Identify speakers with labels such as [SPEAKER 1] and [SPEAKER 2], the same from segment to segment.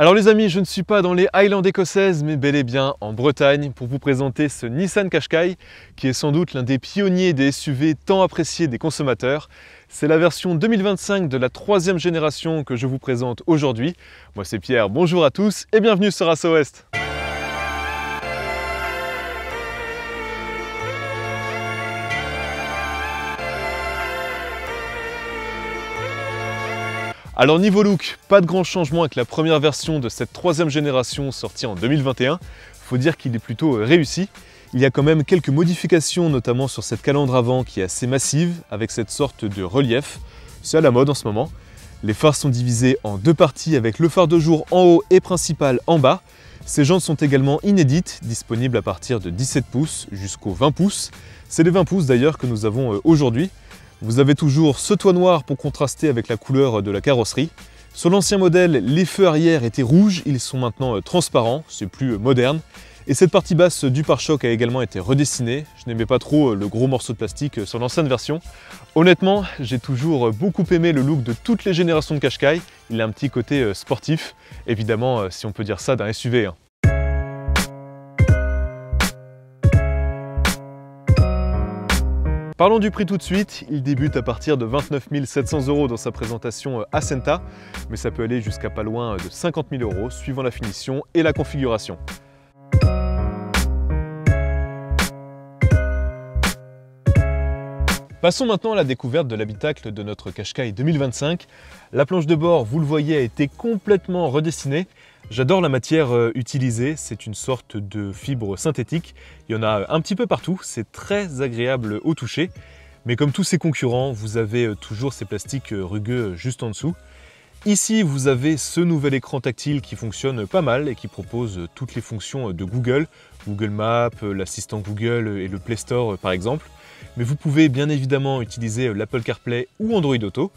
[SPEAKER 1] Alors les amis, je ne suis pas dans les Highlands écossaises, mais bel et bien en Bretagne pour vous présenter ce Nissan Qashqai qui est sans doute l'un des pionniers des SUV tant appréciés des consommateurs. C'est la version 2025 de la 3e génération que je vous présente aujourd'hui. Moi c'est Pierre, bonjour à tous et bienvenue sur Asso West. Alors niveau look, pas de grand changement avec la première version de cette 3e génération sortie en 2021. Faut dire qu'il est plutôt réussi. Il y a quand même quelques modifications, notamment sur cette calandre avant qui est assez massive, avec cette sorte de relief. C'est à la mode en ce moment. Les phares sont divisés en deux parties avec le phare de jour en haut et principal en bas. Ces jantes sont également inédites, disponibles à partir de 17 pouces jusqu'aux 20 pouces. C'est les 20 pouces d'ailleurs que nous avons aujourd'hui. Vous avez toujours ce toit noir pour contraster avec la couleur de la carrosserie. Sur l'ancien modèle, les feux arrière étaient rouges, ils sont maintenant transparents, c'est plus moderne. Et cette partie basse du pare-choc a également été redessinée. Je n'aimais pas trop le gros morceau de plastique sur l'ancienne version. Honnêtement, j'ai toujours beaucoup aimé le look de toutes les générations de Qashqai. Il a un petit côté sportif, évidemment si on peut dire ça d'un SUV. Parlons du prix tout de suite, il débute à partir de 29 700 € dans sa présentation Acenta, mais ça peut aller jusqu'à pas loin de 50 000 € suivant la finition et la configuration. Passons maintenant à la découverte de l'habitacle de notre Qashqai 2025. La planche de bord, vous le voyez, a été complètement redessinée. J'adore la matière utilisée, c'est une sorte de fibre synthétique. Il y en a un petit peu partout, c'est très agréable au toucher. Mais comme tous ses concurrents, vous avez toujours ces plastiques rugueux juste en dessous. Ici, vous avez ce nouvel écran tactile qui fonctionne pas mal et qui propose toutes les fonctions de Google. Google Maps, l'assistant Google et le Play Store par exemple. Mais vous pouvez bien évidemment utiliser l'Apple CarPlay ou Android Auto.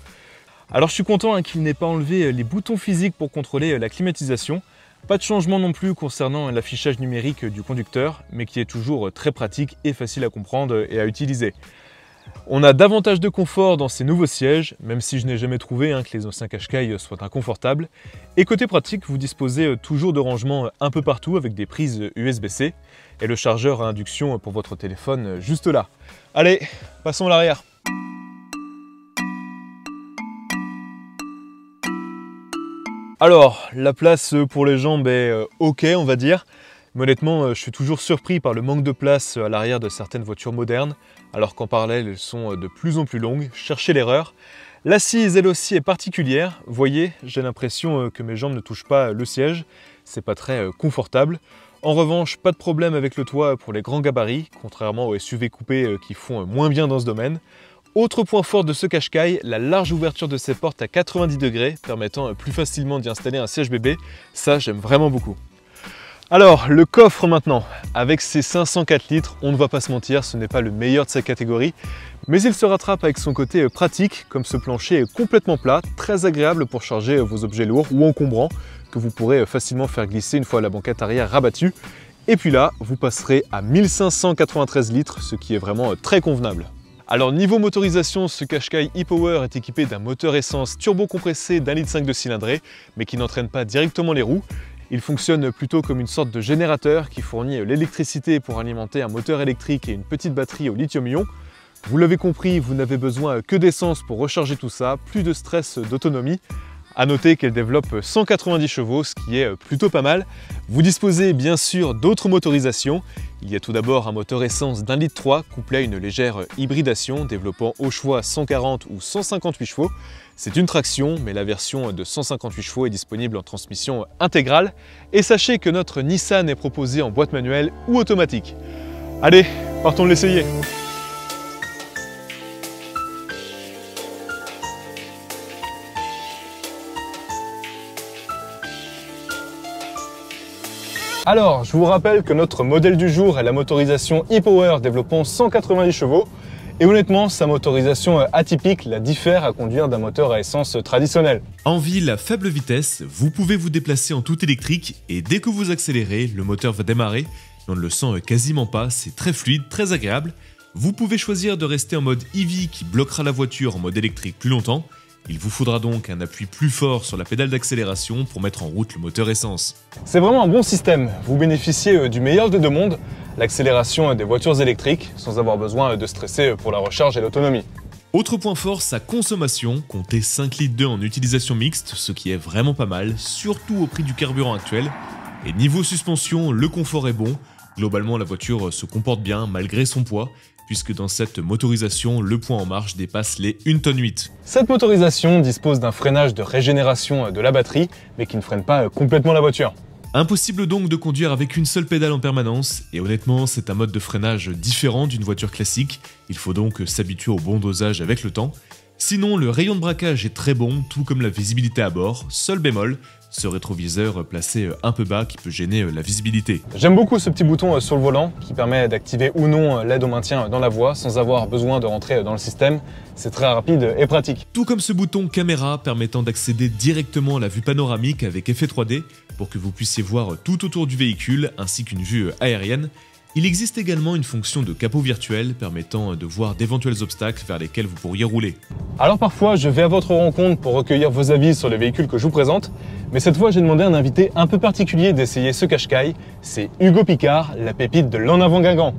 [SPEAKER 1] Alors je suis content qu'il n'ait pas enlevé les boutons physiques pour contrôler la climatisation. Pas de changement non plus concernant l'affichage numérique du conducteur, mais qui est toujours très pratique et facile à comprendre et à utiliser. On a davantage de confort dans ces nouveaux sièges, même si je n'ai jamais trouvé que les anciens Qashqai soient inconfortables. Et côté pratique, vous disposez toujours de rangement un peu partout avec des prises USB-C et le chargeur à induction pour votre téléphone juste là. Allez, passons à l'arrière. Alors, la place pour les jambes est ok, on va dire. Mais honnêtement, je suis toujours surpris par le manque de place à l'arrière de certaines voitures modernes, alors qu'en parallèle, elles sont de plus en plus longues. Cherchez l'erreur. L'assise, elle aussi, est particulière. Vous voyez, j'ai l'impression que mes jambes ne touchent pas le siège. C'est pas très confortable. En revanche, pas de problème avec le toit pour les grands gabarits, contrairement aux SUV coupés qui font moins bien dans ce domaine. Autre point fort de ce Qashqai, la large ouverture de ses portes à 90 degrés, permettant plus facilement d'y installer un siège bébé. Ça, j'aime vraiment beaucoup. Alors, le coffre maintenant. Avec ses 504 litres, on ne va pas se mentir, ce n'est pas le meilleur de sa catégorie, mais il se rattrape avec son côté pratique, comme ce plancher est complètement plat, très agréable pour charger vos objets lourds ou encombrants, que vous pourrez facilement faire glisser une fois la banquette arrière rabattue. Et puis là, vous passerez à 1593 litres, ce qui est vraiment très convenable. Alors niveau motorisation, ce Qashqai e-Power est équipé d'un moteur essence turbo-compressé d'1,5 litre de cylindrée, mais qui n'entraîne pas directement les roues. Il fonctionne plutôt comme une sorte de générateur qui fournit l'électricité pour alimenter un moteur électrique et une petite batterie au lithium-ion. Vous l'avez compris, vous n'avez besoin que d'essence pour recharger tout ça, plus de stress d'autonomie. A noter qu'elle développe 190 chevaux, ce qui est plutôt pas mal. Vous disposez bien sûr d'autres motorisations. Il y a tout d'abord un moteur essence d'1,3 litre couplé à une légère hybridation développant au choix 140 ou 158 chevaux. C'est une traction, mais la version de 158 chevaux est disponible en transmission intégrale. Et sachez que notre Nissan est proposé en boîte manuelle ou automatique. Allez, partons l'essayer. Alors, je vous rappelle que notre modèle du jour est la motorisation e-Power développant 190 chevaux. Et honnêtement, sa motorisation atypique la diffère à conduire d'un moteur à essence traditionnel.
[SPEAKER 2] En ville à faible vitesse, vous pouvez vous déplacer en tout électrique et dès que vous accélérez, le moteur va démarrer. On ne le sent quasiment pas, c'est très fluide, très agréable. Vous pouvez choisir de rester en mode EV qui bloquera la voiture en mode électrique plus longtemps. Il vous faudra donc un appui plus fort sur la pédale d'accélération pour mettre en route le moteur essence.
[SPEAKER 1] C'est vraiment un bon système. Vous bénéficiez du meilleur des deux mondes, l'accélération des voitures électriques, sans avoir besoin de stresser pour la recharge et l'autonomie.
[SPEAKER 2] Autre point fort, sa consommation, comptez 5 litres d'eau en utilisation mixte, ce qui est vraiment pas mal, surtout au prix du carburant actuel. Et niveau suspension, le confort est bon. Globalement, la voiture se comporte bien malgré son poids, puisque dans cette motorisation, le poids en marche dépasse les 1,8 tonnes.
[SPEAKER 1] Cette motorisation dispose d'un freinage de régénération de la batterie, mais qui ne freine pas complètement la voiture.
[SPEAKER 2] Impossible donc de conduire avec une seule pédale en permanence, et honnêtement, c'est un mode de freinage différent d'une voiture classique, il faut donc s'habituer au bon dosage avec le temps. Sinon, le rayon de braquage est très bon, tout comme la visibilité à bord, seul bémol, ce rétroviseur placé un peu bas qui peut gêner la visibilité.
[SPEAKER 1] J'aime beaucoup ce petit bouton sur le volant qui permet d'activer ou non l'aide au maintien dans la voie sans avoir besoin de rentrer dans le système. C'est très rapide et pratique.
[SPEAKER 2] Tout comme ce bouton caméra permettant d'accéder directement à la vue panoramique avec effet 3D pour que vous puissiez voir tout autour du véhicule ainsi qu'une vue aérienne. Il existe également une fonction de capot virtuel permettant de voir d'éventuels obstacles vers lesquels vous pourriez rouler.
[SPEAKER 1] Alors parfois, je vais à votre rencontre pour recueillir vos avis sur les véhicules que je vous présente, mais cette fois, j'ai demandé à un invité un peu particulier d'essayer ce Qashqai. C'est Hugo Picard, la pépite de l'En Avant Guingamp.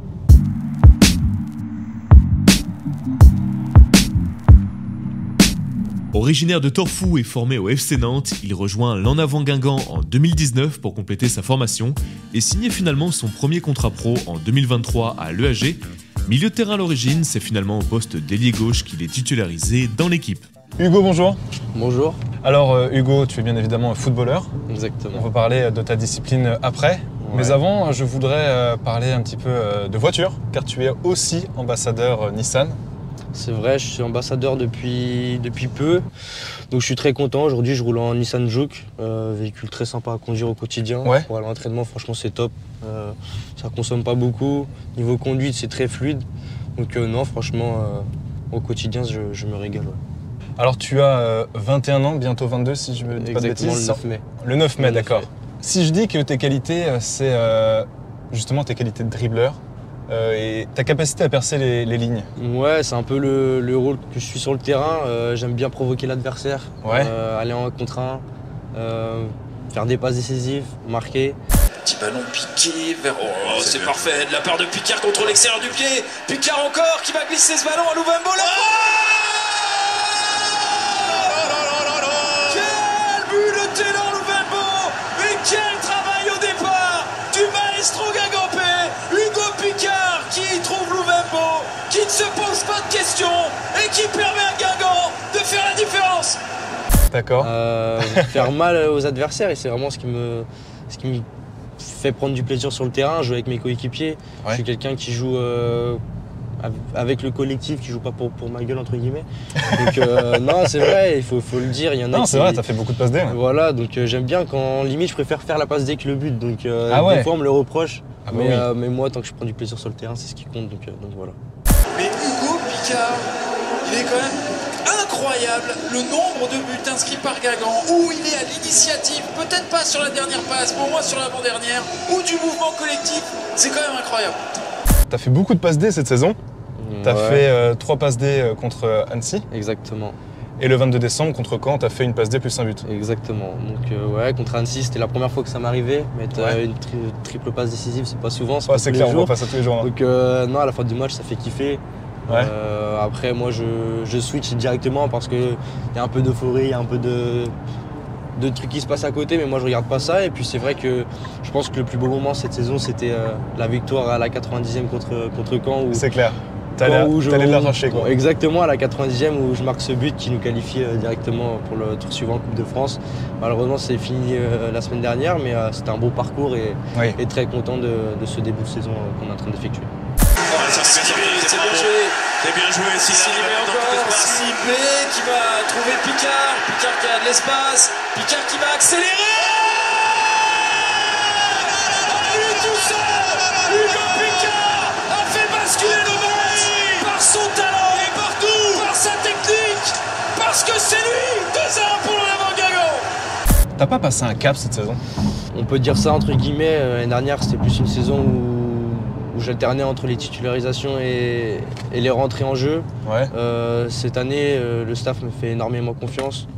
[SPEAKER 2] Originaire de Torfou et formé au FC Nantes, il rejoint l'En Avant Guingamp en 2019 pour compléter sa formation et signer finalement son premier contrat pro en 2023 à l'EAG. Milieu de terrain à l'origine, c'est finalement au poste d'ailier gauche qu'il est titularisé dans l'équipe.
[SPEAKER 1] Hugo, bonjour.
[SPEAKER 3] Bonjour.
[SPEAKER 1] Alors Hugo, tu es bien évidemment footballeur.
[SPEAKER 3] Exactement.
[SPEAKER 1] On va parler de ta discipline après. Ouais. Mais avant, je voudrais parler un petit peu de voiture, car tu es aussi ambassadeur Nissan.
[SPEAKER 3] C'est vrai, je suis ambassadeur depuis peu, donc je suis très content. Aujourd'hui, je roule en Nissan Juke, véhicule très sympa à conduire au quotidien.
[SPEAKER 1] Ouais.
[SPEAKER 3] Pour aller à l'entraînement, franchement, c'est top. Ça consomme pas beaucoup. Niveau conduite, c'est très fluide. Donc non, franchement, au quotidien, je me régale. Ouais.
[SPEAKER 1] Alors tu as 21 ans, bientôt 22 si je me dis pas de bêtises.
[SPEAKER 3] Exactement, le 9 mai.
[SPEAKER 1] Le 9 mai, d'accord. Si je dis que tes qualités, c'est justement tes qualités de dribbleur, et ta capacité à percer les lignes.
[SPEAKER 3] Ouais, c'est un peu le rôle que je suis sur le terrain. J'aime bien provoquer l'adversaire,
[SPEAKER 1] ouais.
[SPEAKER 3] Aller en 1 contre 1, faire des passes décisives, marquer.
[SPEAKER 4] Petit ballon piqué vers... Oh, c'est parfait, de la part de Picard contre l'extérieur du pied. Picard encore qui va glisser ce ballon à Louvembo. Quel but de Taylor Louvembo. Et quel travail au départ du maestro guingampais Hugo Picard qui trouve Louvembo, qui ne se pose pas de questions et qui permet à Guingamp de faire la différence.
[SPEAKER 1] D'accord.
[SPEAKER 3] Faire mal aux adversaires, et c'est vraiment ce qui me fait prendre du plaisir sur le terrain, jouer avec mes coéquipiers. Ouais. Je suis quelqu'un qui joue avec le collectif, qui joue pas pour ma gueule entre guillemets. Donc non, c'est vrai, il faut le dire. Il y en a.
[SPEAKER 1] Non, c'est vrai, t'as fait beaucoup de passes D. Ouais.
[SPEAKER 3] Voilà, donc j'aime bien quand limite je préfère faire la passe D que le but. Donc
[SPEAKER 1] ouais.
[SPEAKER 3] Des fois on me le reproche,
[SPEAKER 1] oui.
[SPEAKER 3] Mais moi tant que je prends du plaisir sur le terrain, c'est ce qui compte. Donc voilà.
[SPEAKER 4] Mais Hugo Picard, il est quand même incroyable le nombre de buts inscrits par Guingamp, où il est à l'initiative, peut-être pas sur la dernière passe, mais au moins sur l'avant-dernière, ou du mouvement collectif, c'est quand même incroyable.
[SPEAKER 1] T'as fait beaucoup de passes D cette saison. T'as fait 3 passes D contre Annecy.
[SPEAKER 3] Exactement.
[SPEAKER 1] Et le 22 décembre, contre Caen, t'as fait une passe D plus un but.
[SPEAKER 3] Exactement. Donc ouais, contre Annecy, c'était la première fois que ça m'arrivait. Mettre une triple passe décisive, c'est pas souvent.
[SPEAKER 1] C'est clair, on voit pas ça tous les jours. Hein.
[SPEAKER 3] Donc non, à la fin du match, ça fait kiffer.
[SPEAKER 1] Ouais.
[SPEAKER 3] Après, moi, je switch directement parce qu'il y a un peu d'euphorie, il y a un peu de trucs qui se passent à côté, mais moi, je regarde pas ça. Et puis, c'est vrai que je pense que le plus beau moment cette saison, c'était la victoire à la 90e contre Caen.
[SPEAKER 1] C'est clair. T'allais de l'arracher, quoi.
[SPEAKER 3] Exactement, à la 90e où je marque ce but qui nous qualifie directement pour le tour suivant en Coupe de France. Malheureusement, c'est fini la semaine dernière, mais c'était un beau parcours et très content de ce début de saison qu'on est en train d'effectuer.
[SPEAKER 4] C'est bien joué. C'est bien joué. Sicily encore. Ciblé qui va trouver Picard. Picard qui a de l'espace. Picard qui va accélérer. Il est tout seul. Hugo Picard a fait basculer le match par son talent et partout, par sa technique, parce que c'est lui. 2-1 pour l'En Avant Guingamp.
[SPEAKER 1] T'as pas passé un cap cette saison?
[SPEAKER 3] On peut dire ça entre guillemets. L'année dernière, c'était plus une saison où j'alternais entre les titularisations et les rentrées en jeu.
[SPEAKER 1] Ouais.
[SPEAKER 3] Cette année, le staff me fait énormément confiance.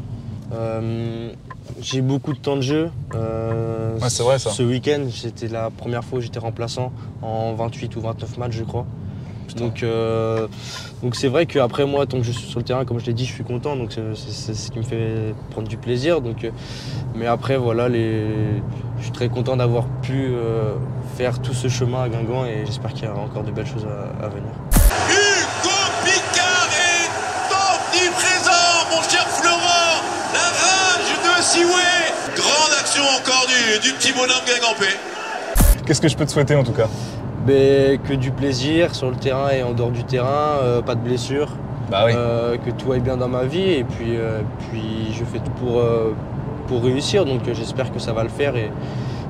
[SPEAKER 3] J'ai beaucoup de temps de jeu.
[SPEAKER 1] Ouais, c'est vrai ça.
[SPEAKER 3] Ce week-end, c'était la première fois où j'étais remplaçant en 28 ou 29 matchs, je crois. Donc c'est vrai qu'après moi, tant que je suis sur le terrain, comme je l'ai dit, je suis content. Donc c'est ce qui me fait prendre du plaisir. Donc, mais après, voilà, je suis très content d'avoir pu faire tout ce chemin à Guingamp et j'espère qu'il y aura encore de belles choses à venir.
[SPEAKER 4] Hugo Picard est omniprésent, mon cher Florent. La rage de Sioué. Grande action encore du petit bonhomme guingampais.
[SPEAKER 1] Qu'est-ce que je peux te souhaiter en tout cas?
[SPEAKER 3] Que du plaisir sur le terrain et en dehors du terrain, pas de blessures.
[SPEAKER 1] Bah oui.
[SPEAKER 3] Que tout aille bien dans ma vie et puis je fais tout pour réussir. Donc j'espère que ça va le faire et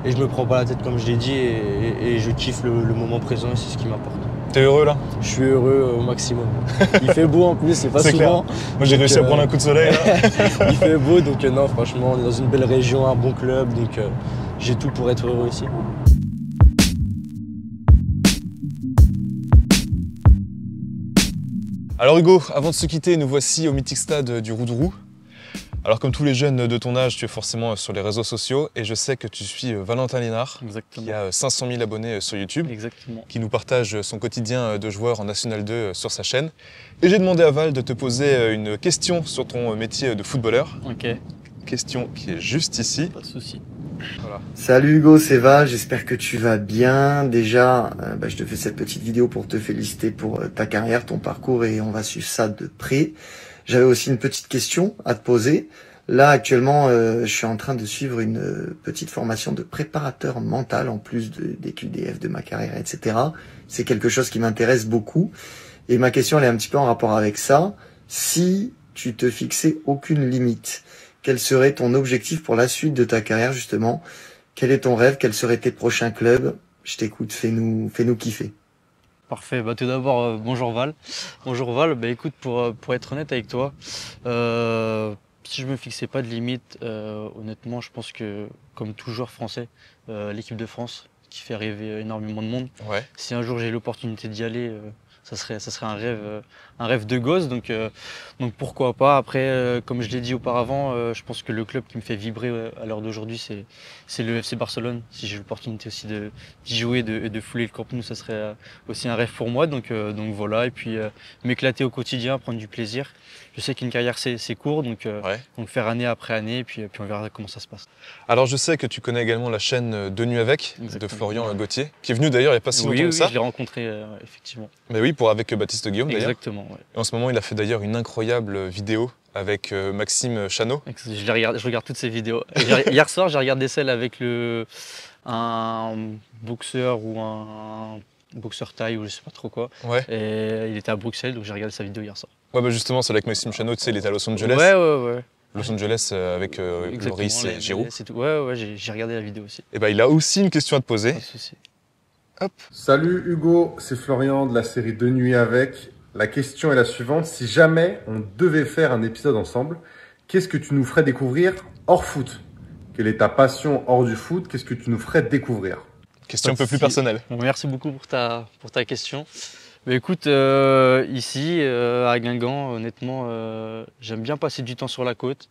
[SPEAKER 3] je me prends pas la tête comme je l'ai dit et je kiffe le moment présent et c'est ce qui m'importe.
[SPEAKER 1] T'es heureux là?
[SPEAKER 3] Je suis heureux au maximum. Il fait beau en plus, c'est pas souvent.
[SPEAKER 1] Clair. Moi j'ai réussi à prendre un coup de soleil là.
[SPEAKER 3] Il fait beau donc non franchement on est dans une belle région, un bon club donc j'ai tout pour être heureux ici.
[SPEAKER 1] Alors Hugo, avant de se quitter, nous voici au mythique stade du Roudrou. Alors comme tous les jeunes de ton âge, tu es forcément sur les réseaux sociaux et je sais que tu suis Valentin Lénard,
[SPEAKER 3] Exactement.
[SPEAKER 1] qui a 500 000 abonnés sur YouTube,
[SPEAKER 3] Exactement.
[SPEAKER 1] qui nous partage son quotidien de joueur en National 2 sur sa chaîne. Et j'ai demandé à Val de te poser une question sur ton métier de footballeur.
[SPEAKER 3] Ok,
[SPEAKER 1] Question qui est juste ici.
[SPEAKER 3] pas de souci.
[SPEAKER 1] Voilà.
[SPEAKER 5] Salut Hugo, c'est Val, j'espère que tu vas bien. Déjà, je te fais cette petite vidéo pour te féliciter pour ta carrière, ton parcours et on va suivre ça de près. J'avais aussi une petite question à te poser. Là, actuellement, je suis en train de suivre une petite formation de préparateur mental en plus des QDF de ma carrière, etc. C'est quelque chose qui m'intéresse beaucoup. Et ma question, elle est un petit peu en rapport avec ça. Si tu te fixais aucune limite, quel serait ton objectif pour la suite de ta carrière, justement? Quel est ton rêve? Quels seraient tes prochains clubs? Je t'écoute, fais-nous kiffer.
[SPEAKER 3] Parfait, tout d'abord, bonjour Val. Bonjour Val, écoute, pour être honnête avec toi, si je me fixais pas de limite, honnêtement, je pense que, comme tout joueur français, l'équipe de France, qui fait rêver énormément de monde,
[SPEAKER 1] Ouais.
[SPEAKER 3] si un jour j'ai l'opportunité d'y aller, ça serait un rêve de gosse, donc pourquoi pas. Après, comme je l'ai dit auparavant, je pense que le club qui me fait vibrer à l'heure d'aujourd'hui, c'est le FC Barcelone. Si j'ai l'opportunité aussi d'y jouer et de fouler le Camp Nou, ça serait aussi un rêve pour moi. Donc voilà, et puis m'éclater au quotidien, prendre du plaisir. Je sais qu'une carrière c'est court, donc faire année après année, et puis on verra comment ça se passe.
[SPEAKER 1] Alors je sais que tu connais également la chaîne De Nuit Avec,
[SPEAKER 3] Exactement.
[SPEAKER 1] de Florian Gauthier, qui est venu d'ailleurs il n'y a pas si longtemps
[SPEAKER 3] Oui,
[SPEAKER 1] que ça.
[SPEAKER 3] je l'ai rencontré effectivement.
[SPEAKER 1] Mais oui, avec Baptiste Guillaume d'ailleurs.
[SPEAKER 3] Exactement, ouais.
[SPEAKER 1] Et en ce moment, il a fait d'ailleurs une incroyable vidéo avec Maxime Chanot.
[SPEAKER 3] Je regarde toutes ces vidéos. Hier soir, j'ai regardé celle avec un boxeur ou un boxeur thaï ou je sais pas trop quoi.
[SPEAKER 1] Ouais.
[SPEAKER 3] Et il était à Bruxelles, donc j'ai regardé sa vidéo hier soir.
[SPEAKER 1] Ouais, justement, c'est avec Maxime Chanot, tu sais, il était à Los Angeles.
[SPEAKER 3] Ouais.
[SPEAKER 1] Los Angeles avec Loris et Giroud.
[SPEAKER 3] C'est tout. Ouais, j'ai regardé la vidéo aussi.
[SPEAKER 1] Et il a aussi une question à te poser.
[SPEAKER 3] Pas de souci.
[SPEAKER 1] Hop.
[SPEAKER 6] Salut Hugo, c'est Florian de la série De Nuit Avec. La question est la suivante. Si jamais on devait faire un épisode ensemble, qu'est-ce que tu nous ferais découvrir hors foot? Quelle est ta passion hors du foot? Qu'est-ce que tu nous ferais découvrir?
[SPEAKER 1] Question un peu plus personnelle.
[SPEAKER 3] Bon, merci beaucoup pour ta question. Écoute, ici, à Guingamp, honnêtement, j'aime bien passer du temps sur la côte,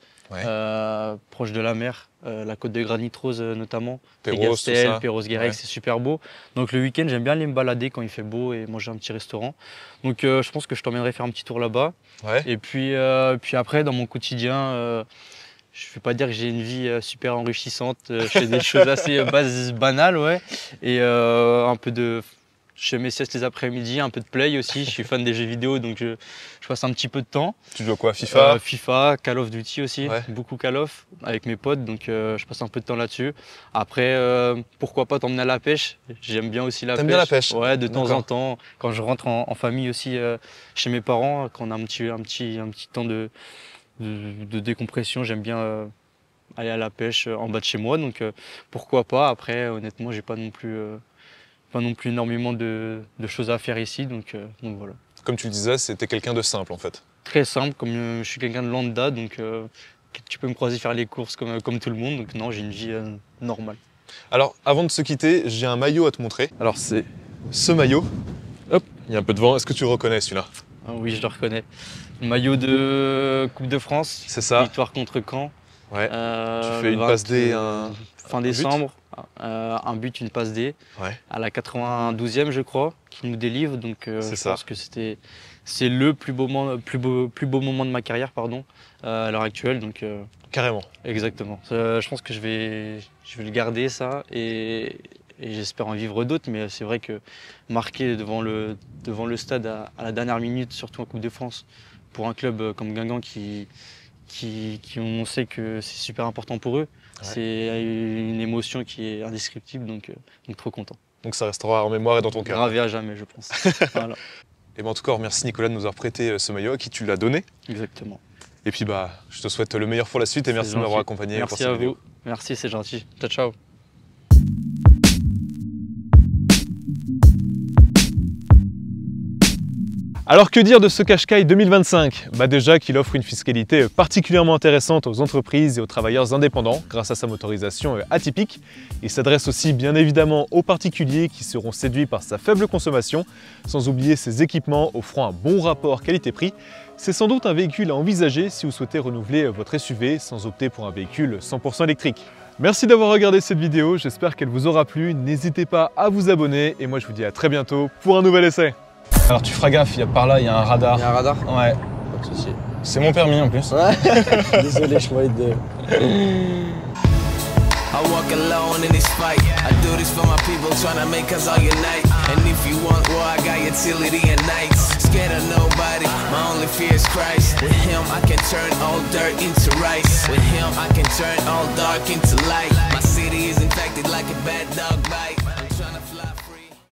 [SPEAKER 3] proche de la mer, la côte de Granit Rose notamment,
[SPEAKER 1] Perros,
[SPEAKER 3] Perros-Guirec, c'est super beau. Donc le week-end, j'aime bien aller me balader quand il fait beau et manger un petit restaurant. Donc je pense que je t'emmènerai faire un petit tour là-bas.
[SPEAKER 1] Ouais.
[SPEAKER 3] Et puis après, dans mon quotidien, je ne vais pas dire que j'ai une vie super enrichissante. Je fais des choses assez banales, ouais. Et un peu de... Je fais mes siestes les après-midi, un peu de play aussi. Je suis fan des jeux vidéo, donc je passe un petit peu de temps.
[SPEAKER 1] Tu joues quoi, FIFA?
[SPEAKER 3] FIFA, Call of Duty aussi,
[SPEAKER 1] Ouais.
[SPEAKER 3] beaucoup Call of avec mes potes, donc je passe un peu de temps là-dessus. Après, pourquoi pas t'emmener à la pêche? J'aime bien aussi la pêche.
[SPEAKER 1] T'aimes bien la pêche?
[SPEAKER 3] Ouais, de temps
[SPEAKER 1] D'accord.
[SPEAKER 3] en temps. Quand je rentre en famille aussi chez mes parents, quand on a un petit temps de décompression, j'aime bien aller à la pêche en bas de chez moi, donc pourquoi pas. Après, honnêtement, j'ai pas non plus énormément de choses à faire ici, donc voilà.
[SPEAKER 1] Comme tu le disais, c'était quelqu'un de simple en fait.
[SPEAKER 3] Très simple, comme je suis quelqu'un de lambda, donc tu peux me croiser faire les courses comme tout le monde, donc non, j'ai une vie normale.
[SPEAKER 1] Alors, avant de se quitter, j'ai un maillot à te montrer. Alors, c'est ce maillot. Hop, il y a un peu de vent. Est-ce que tu reconnais celui-là?
[SPEAKER 3] Oui, je le reconnais. Maillot de Coupe de France.
[SPEAKER 1] C'est ça.
[SPEAKER 3] Victoire contre Caen.
[SPEAKER 1] Ouais. Tu fais une passe D,
[SPEAKER 3] fin décembre. Un but, une passe D.
[SPEAKER 1] Ouais.
[SPEAKER 3] À la 92e, je crois, qui nous délivre. Donc, je pense que c'est le plus beau moment de ma carrière, pardon, à l'heure actuelle. Donc,
[SPEAKER 1] carrément. Exactement.
[SPEAKER 3] Je pense que je vais le garder, ça. Et j'espère en vivre d'autres, mais c'est vrai que marquer devant le stade à la dernière minute, surtout en Coupe de France, pour un club comme Guingamp qui on sait que c'est super important pour eux, c'est une émotion qui est indescriptible, donc trop content. Donc
[SPEAKER 1] ça restera en mémoire et dans ton cœur.
[SPEAKER 3] Gravé à jamais, je pense. Voilà.
[SPEAKER 1] Et en tout cas, merci Nicolas de nous avoir prêté ce maillot, à qui tu l'as donné.
[SPEAKER 3] Exactement.
[SPEAKER 1] Et puis je te souhaite le meilleur pour la suite et merci de m'avoir accompagné.
[SPEAKER 3] Merci à vous. Merci, c'est gentil. Ciao, ciao.
[SPEAKER 1] Alors que dire de ce Qashqai 2025? Déjà qu'il offre une fiscalité particulièrement intéressante aux entreprises et aux travailleurs indépendants grâce à sa motorisation atypique. Il s'adresse aussi bien évidemment aux particuliers qui seront séduits par sa faible consommation, sans oublier ses équipements offrant un bon rapport qualité-prix. C'est sans doute un véhicule à envisager si vous souhaitez renouveler votre SUV sans opter pour un véhicule 100% électrique. Merci d'avoir regardé cette vidéo, j'espère qu'elle vous aura plu. N'hésitez pas à vous abonner et moi je vous dis à très bientôt pour un nouvel essai.
[SPEAKER 7] Alors tu feras gaffe, par là il y a un radar.
[SPEAKER 3] Il y a un radar?
[SPEAKER 7] Ouais.
[SPEAKER 3] Pas de soucis.
[SPEAKER 7] C'est mon permis en plus.
[SPEAKER 3] Ouais. Désolé, je parlais de...
[SPEAKER 8] I walk alone in this fight. I do this for my people, tryna make us all unite. And if you want war, I got utility and nights. Scared of nobody, my only fear is Christ. With him, I can turn all dirt into rice. With him, I can turn all dark into light. My city is infected like a bad dog bite.